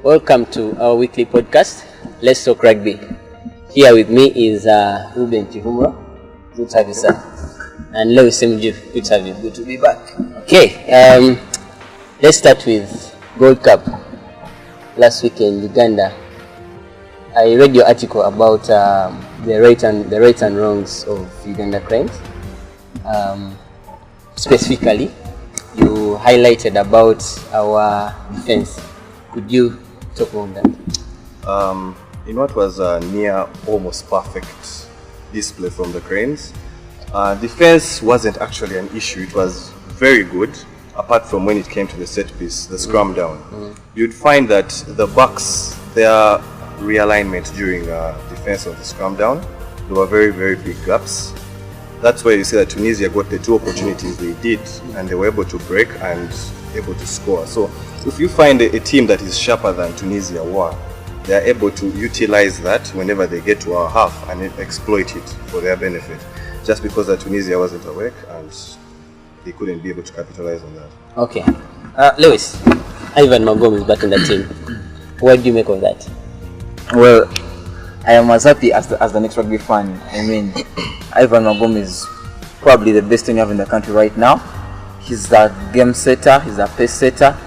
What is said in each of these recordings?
Welcome to our weekly podcast, Let's Talk Rugby. Here with me is Ruben Chihumro. Good to have you, sir. And Lewis and Ruben. Good to have you. Good to be back. Okay, let's start with Gold Cup. Last week in Uganda, I read your article about the right and wrongs of Uganda crimes. Specifically, you highlighted about our defense. Could you talk about that? In what was a near almost perfect display from the Cranes, defense wasn't actually an issue. It was very good, apart from when it came to the set piece, the scrum down. You'd find that the backs, their realignment during defense of the scrum down, there were very, very big gaps. That's where you see that Tunisia got the two opportunities they did, and they were able to break and able to score. So if you find a team that is sharper than Tunisia were, they are able to utilize that whenever they get to our half and exploit it for their benefit, just because that Tunisia wasn't awake and they couldn't be able to capitalize on that. Okay. Lewis, Ivan Magom is back in the team. What do you make of that? Well, I am as happy as the next rugby fan. I mean, Ivan Magom is probably the best thing you have in the country right now. He's a game setter, he's a pace setter.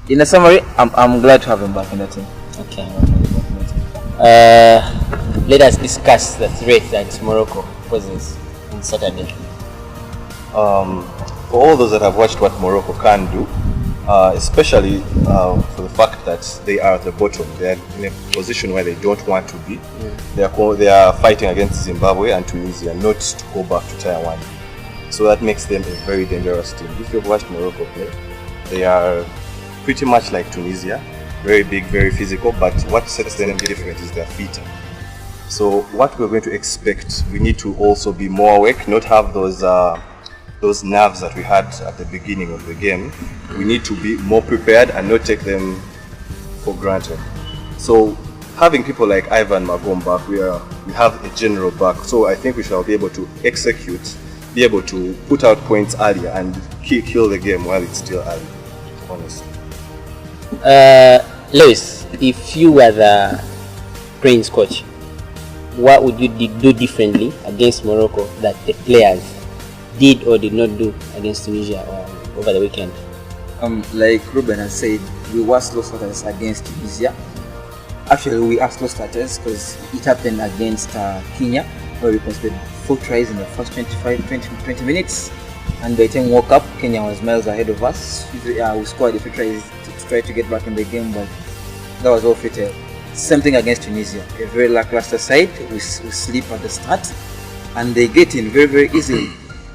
In a summary, I'm glad to have him back in the team. Okay. Let us discuss the threat that Morocco poses on Saturday. For all those that have watched what Morocco can do, especially for the fact that they are at the bottom, they are in a position where they don't want to be. They are fighting against Zimbabwe and Tunisia, not to go back to Tier 1. So that makes them a very dangerous team. If you've watched Morocco play, they are pretty much like Tunisia, very big, very physical, but what sets them different is their feet. So what we're going to expect, we need to also be more awake, not have those nerves that we had at the beginning of the game. We need to be more prepared and not take them for granted. So having people like Ivan Magom back, we have a general back, so I think we shall be able to execute, be able to put out points earlier and kill the game while it's still early, honestly. Lewis, if you were the Cranes coach, what would you do differently against Morocco that the players did or did not do against Tunisia over the weekend? Like Ruben has said, we were slow starters against Tunisia. Actually, we are slow starters because it happened against Kenya, where we conceded 4 tries in the first 20 minutes. And by the time we woke up, Kenya was miles ahead of us. We scored a few tries to try to get back in the game, but that was all futile. Same thing against Tunisia, a very lackluster side. We sleep at the start, and they get in very, very easily.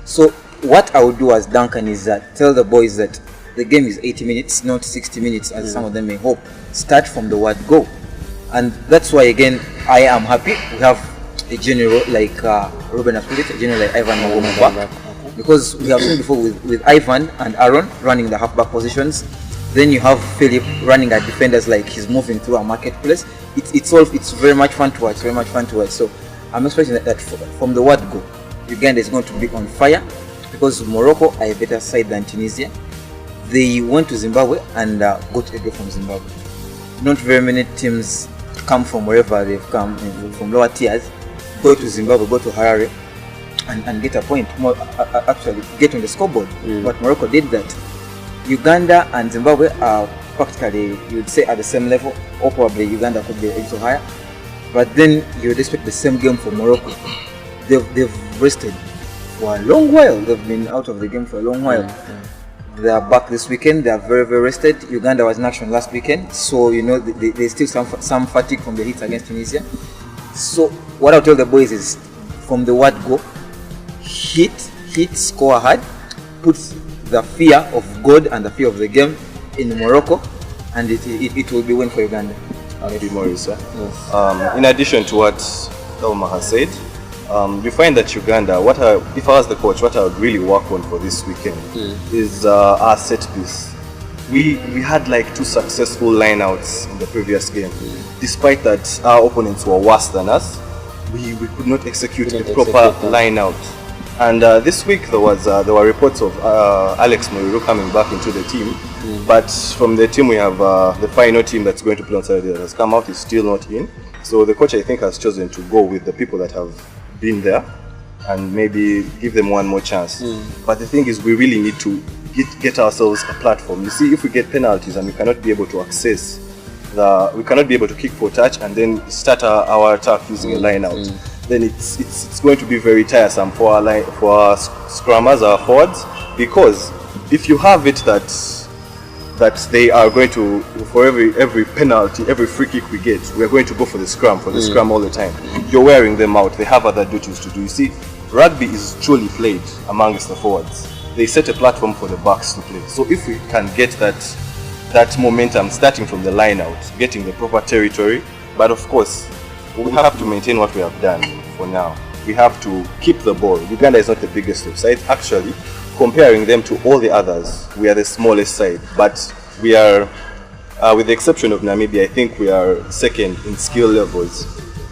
So what I would do as Duncan is tell the boys that the game is 80 minutes, not 60 minutes, as some of them may hope. Start from the word go. And that's why, again, I am happy. We have a general like Ruben has put it, a general like Ivan Magom back. Because we have seen before with Ivan and Aaron running the halfback positions. Then you have Philip running at defenders like he's moving through a marketplace. It's very much fun to watch. So I'm expecting that from the word go, Uganda is going to be on fire because Morocco are a better side than Tunisia. They went to Zimbabwe and got a goal from Zimbabwe. Not very many teams come from wherever they've come, from lower tiers, go to Zimbabwe, go to Harare and get a point, actually get on the scoreboard. But Morocco did that. Uganda and Zimbabwe are practically, you would say, at the same level, or probably Uganda could be a little higher. But then you would expect the same game for Morocco. They've rested for a long while. They've been out of the game for a long while. They are back this weekend. They are very, very rested. Uganda was in action last weekend, so there's still some fatigue from the hits against Tunisia. So what I'll tell the boys is, from the word go, hit, score hard, put the fear of God and the fear of the game in Morocco, and it will be win for Uganda. Maybe Maurice. In addition to what Elma has said, you find that Uganda, if I was the coach, what I would really work on for this weekend is our set piece. We had like 2 successful lineouts in the previous game. Despite that our opponents were worse than us, we could not execute a proper line out. And this week there were reports of Alex Moiru coming back into the team. But from the team we have the final team that's going to play on Saturday that has come out is still not in. So the coach, I think, has chosen to go with the people that have been there and maybe give them one more chance. But the thing is, we really need to get ourselves a platform. You see, if we get penalties and we cannot be able to access we cannot be able to kick for touch and then start our attack using a line out, then it's going to be very tiresome for our scrummers, our forwards, because if you have it that they are going to, for every penalty, every free kick we get, we are going to go for the scrum all the time. You're wearing them out. They have other duties to do. You see, rugby is truly played amongst the forwards. They set a platform for the backs to play. So if we can get that momentum starting from the line out, getting the proper territory, but of course we have to maintain what we have done for now. We have to keep the ball. Uganda is not the biggest of sides. Actually, comparing them to all the others, we are the smallest side, but we are, with the exception of Namibia, I think we are second in skill levels.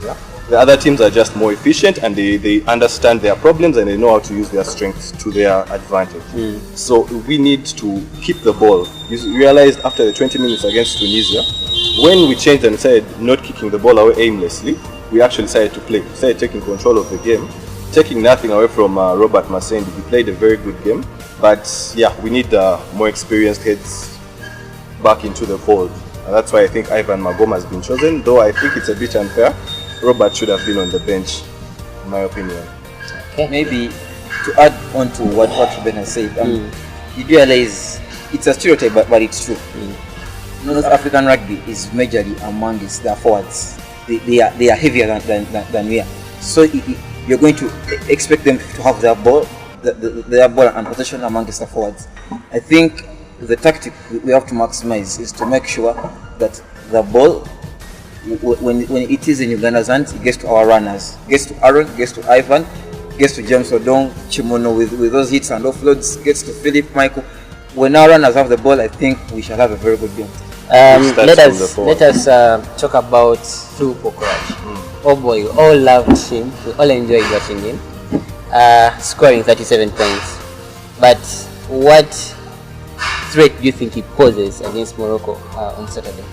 Yeah. The other teams are just more efficient and they understand their problems and they know how to use their strengths to their advantage. So we need to keep the ball. You realized after the 20 minutes against Tunisia, when we changed and started not kicking the ball away aimlessly, we actually started to play. We started taking control of the game, taking nothing away from Robert Masendi. He played a very good game, but yeah, we need more experienced heads back into the fold. And that's why I think Ivan Magoma has been chosen, though I think it's a bit unfair. Robert should have been on the bench, in my opinion. Okay. Maybe to add on to what Ruben has said, you realize it's a stereotype, but it's true. North African rugby is majorly amongst the forwards. They are heavier than we are. So you're going to expect them to have their ball and possession amongst the forwards. I think the tactic we have to maximize is to make sure that the ball, when it is in Uganda's hands, it gets to our runners, gets to Aaron, gets to Ivan, gets to James Odong, Chimono with those hits and offloads, gets to Philip, Michael. When our runners have the ball, I think we shall have a very good game. Let us talk about Phil Pokorach. Oh boy, we all loved him, we all enjoyed watching him, scoring 37 points. But what threat do you think he poses against Morocco on Saturday?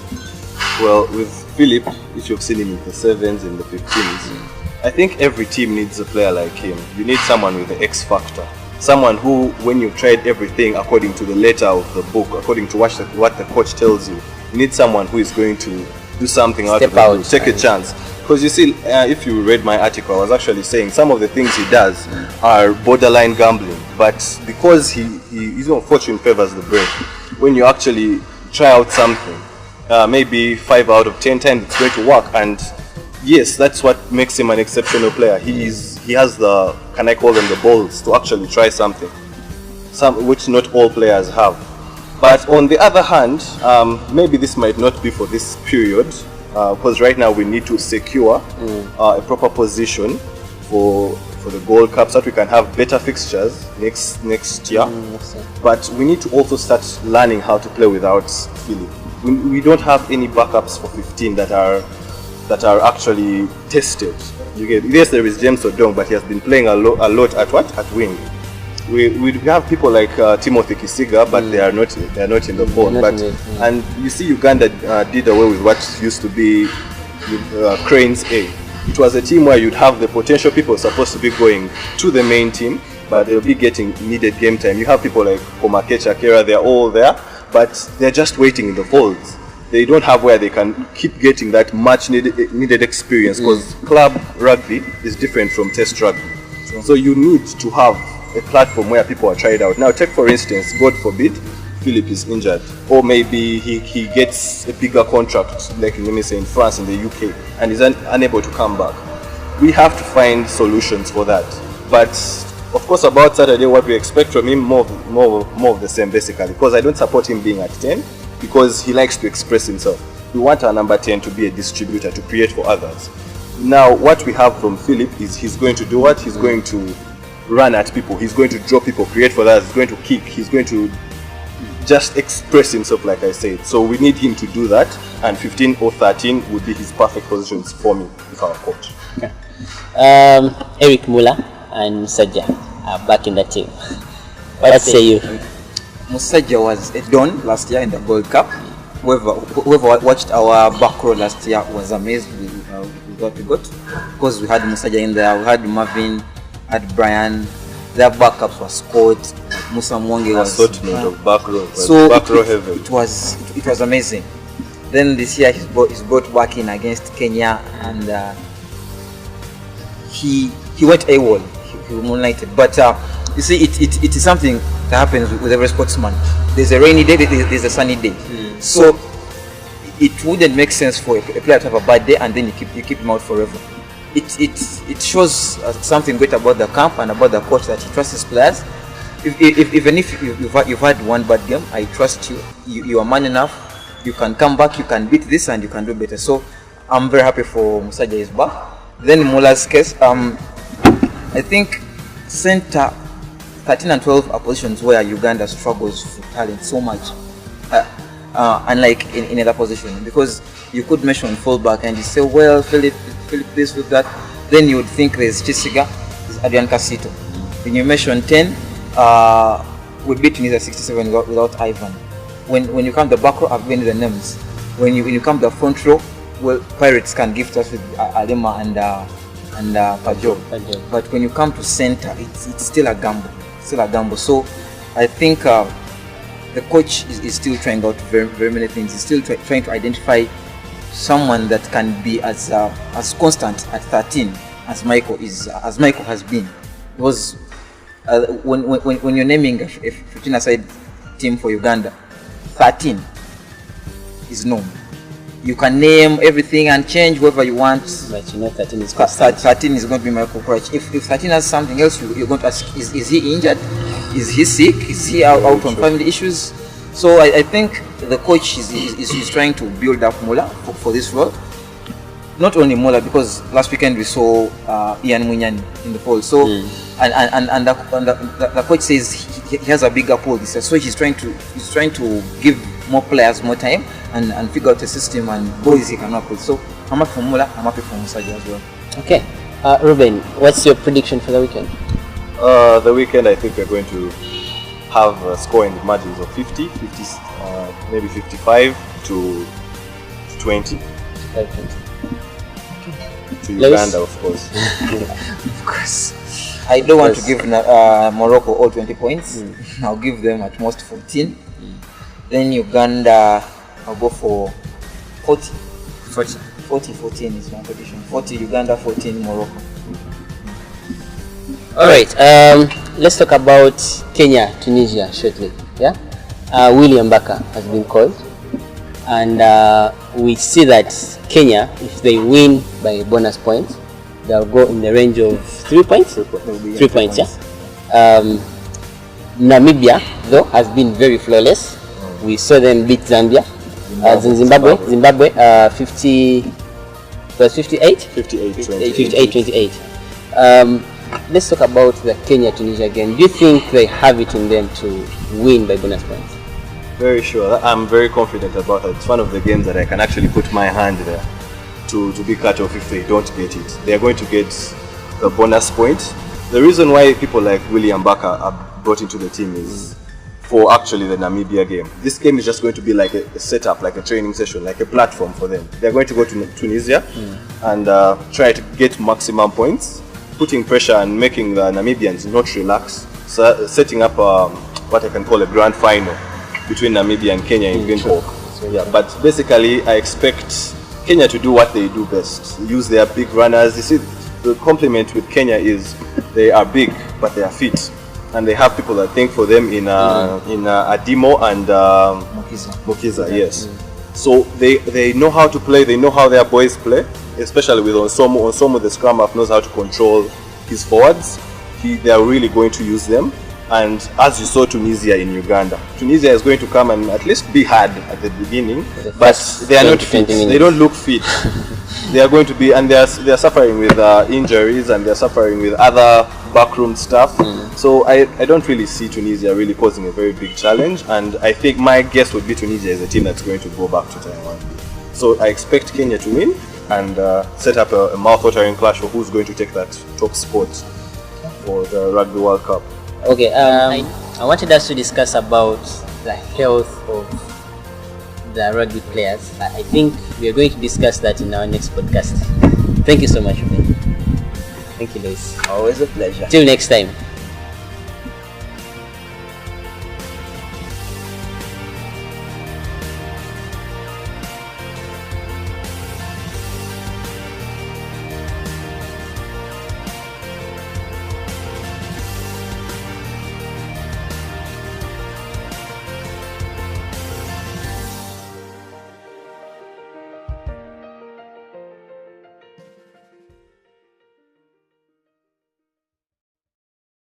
Well, with Philip, if you've seen him in the 7s and the 15s, I think every team needs a player like him. You need someone with the X factor. Someone who, when you've tried everything according to the letter of the book, according to what the coach tells you, you need someone who is going to do something out of the blue, take a chance. Because you see, if you read my article, I was actually saying some of the things he does are borderline gambling. But because fortune favors the brave, when you actually try out something, maybe 5 out of 10 times it's going to work, and yes, that's what makes him an exceptional player. He has the, can I call them, the balls to actually try something, which not all players have. But on the other hand, maybe this might not be for this period, because right now we need to secure a proper position for the Gold Cup so that we can have better fixtures next year. But we need to also start learning how to play without Philip. We don't have any backups for 15 that are actually tested. Yes, there is James Odong, but he has been playing a lot at wing. We have people like Timothy Kisiga, but they are not in the fold. And you see, Uganda did away with what used to be Cranes A. It was a team where you'd have the potential people supposed to be going to the main team, but they'll be getting needed game time. You have people like Komake Chakera, they're all there, but they're just waiting in the folds. They don't have where they can keep getting that much needed experience, because club rugby is different from test rugby. So you need to have a platform where people are tried out. Now take for instance, God forbid, Philip is injured, or maybe he gets a bigger contract, like let me say in France, in the UK, and is unable to come back. We have to find solutions for that. But of course, about Saturday, what we expect from him, more of the same basically, because I don't support him being at 10, because he likes to express himself. We want our number 10 to be a distributor, to create for others. Now, what we have from Philip is he's going to do what? He's going to run at people, he's going to draw people, create for others, he's going to kick, he's going to just express himself, like I said. So we need him to do that, and 15 or 13 would be his perfect positions for me, if our coach. Okay. Eric Muller and Sajja, back in the team. What say you? Musaja was a don last year in the Gold Cup. Whoever watched our back row last year was amazed with what we got, because we had Musaja in there, we had Marvin, had Brian. Their backups were Scott, Musa Mwangi was of back row. So back row heaven. It was amazing. Then this year he's brought back in against Kenya, and he went AWOL. He moonlighted. But you see, it is something that happens with every sportsman. There's a rainy day, there's a sunny day. So it wouldn't make sense for a player to have a bad day and then you keep him out forever. It shows something great about the camp and about the coach, that he trusts his players. Even if you've had one bad game, I trust you. You are man enough. You can come back, you can beat this, and you can do better. So I'm very happy for Musaja is back. Then Mula's case, I think center 13 and 12 are positions where Uganda struggles for talent so much, unlike in other positions, because you could mention fullback and you say, well, Philip this with that, then you would think there's Chisiga, there's Adrian Casito. When you mention 10, we beat Tunisia 67 without Ivan. When you come to the back row, I've given you the names. When you come to the front row, well, Pirates can gift us with Alema and Pajo. But when you come to center, it's still a gamble. So I think the coach is still trying out very, very many things. He's still trying to identify someone that can be as constant at 13 as Michael has been. Because when you're naming a 15-a-side team for Uganda, 13 is known. You can name everything and change whatever you want. But you know 13 is constant. 13 is going to be Michael Crutch. If 13 has something else, you're going to ask, is he injured? Is he sick? Is he out on family issues? So I think the coach is trying to build up Mula for this role. Not only Mula, because last weekend we saw Ian Munyani in the poll. So and the coach says he has a bigger pool this year. So he's trying to give more players more time and figure out a system and boys he can work with. So I'm happy for Mula, I'm happy for Musaja as well. Okay, Ruben, what's your prediction for the weekend? The weekend, I think we're going to have a score in the margins of 50, maybe 55 to 20. To Uganda, of course. Of course. I don't want to give Morocco all 20 points. I'll give them at most 14. Then Uganda, I'll go for 40. 14 is my prediction. 40 Uganda, 14 Morocco. Alright, let's talk about Kenya, Tunisia shortly. Yeah, William Baka has been called, and we see that Kenya, if they win by bonus points, they'll go in the range of 3 points. 3 points, yeah. Namibia, though, has been very flawless. We saw them beat Zambia. Zimbabwe, 58-28. Let's talk about the Kenya-Tunisia game. Do you think they have it in them to win by bonus points? Very sure. I'm very confident about it. It's one of the games that I can actually put my hand there to be cut off if they don't get it. They are going to get the bonus point. The reason why people like William Baka are brought into the team is for actually the Namibia game. This game is just going to be like a setup, like a training session, like a platform for them. They're going to go to Tunisia and try to get maximum points, putting pressure and making the Namibians not relax, so setting up what I can call a grand final between Namibia and Kenya in Windhoek. Yeah, but basically I expect Kenya to do what they do best, use their big runners. You see, the compliment with Kenya is they are big but they are fit, and they have people that think for them in Adimo and Mokiza. Yes. So they know how to play, they know how their boys play, especially with Onsomo. Onsomo, the scrum half, knows how to control his forwards. They are really going to use them. And as you saw Tunisia in Uganda, Tunisia is going to come and at least be hard at the beginning, but they are not fit. They don't look fit. They are going to be, and they are suffering with injuries, and they are suffering with other backroom stuff. So I don't really see Tunisia really posing a very big challenge, and I think my guess would be Tunisia is a team that's going to go back to Taiwan. So I expect Kenya to win and set up a mouth-watering clash for who's going to take that top spot for the Rugby World Cup. Okay, I wanted us to discuss about the health of the rugby players. I think we are going to discuss that in our next podcast. Thank you so much, Ruben. Thank you, Lewis. Always a pleasure. Till next time.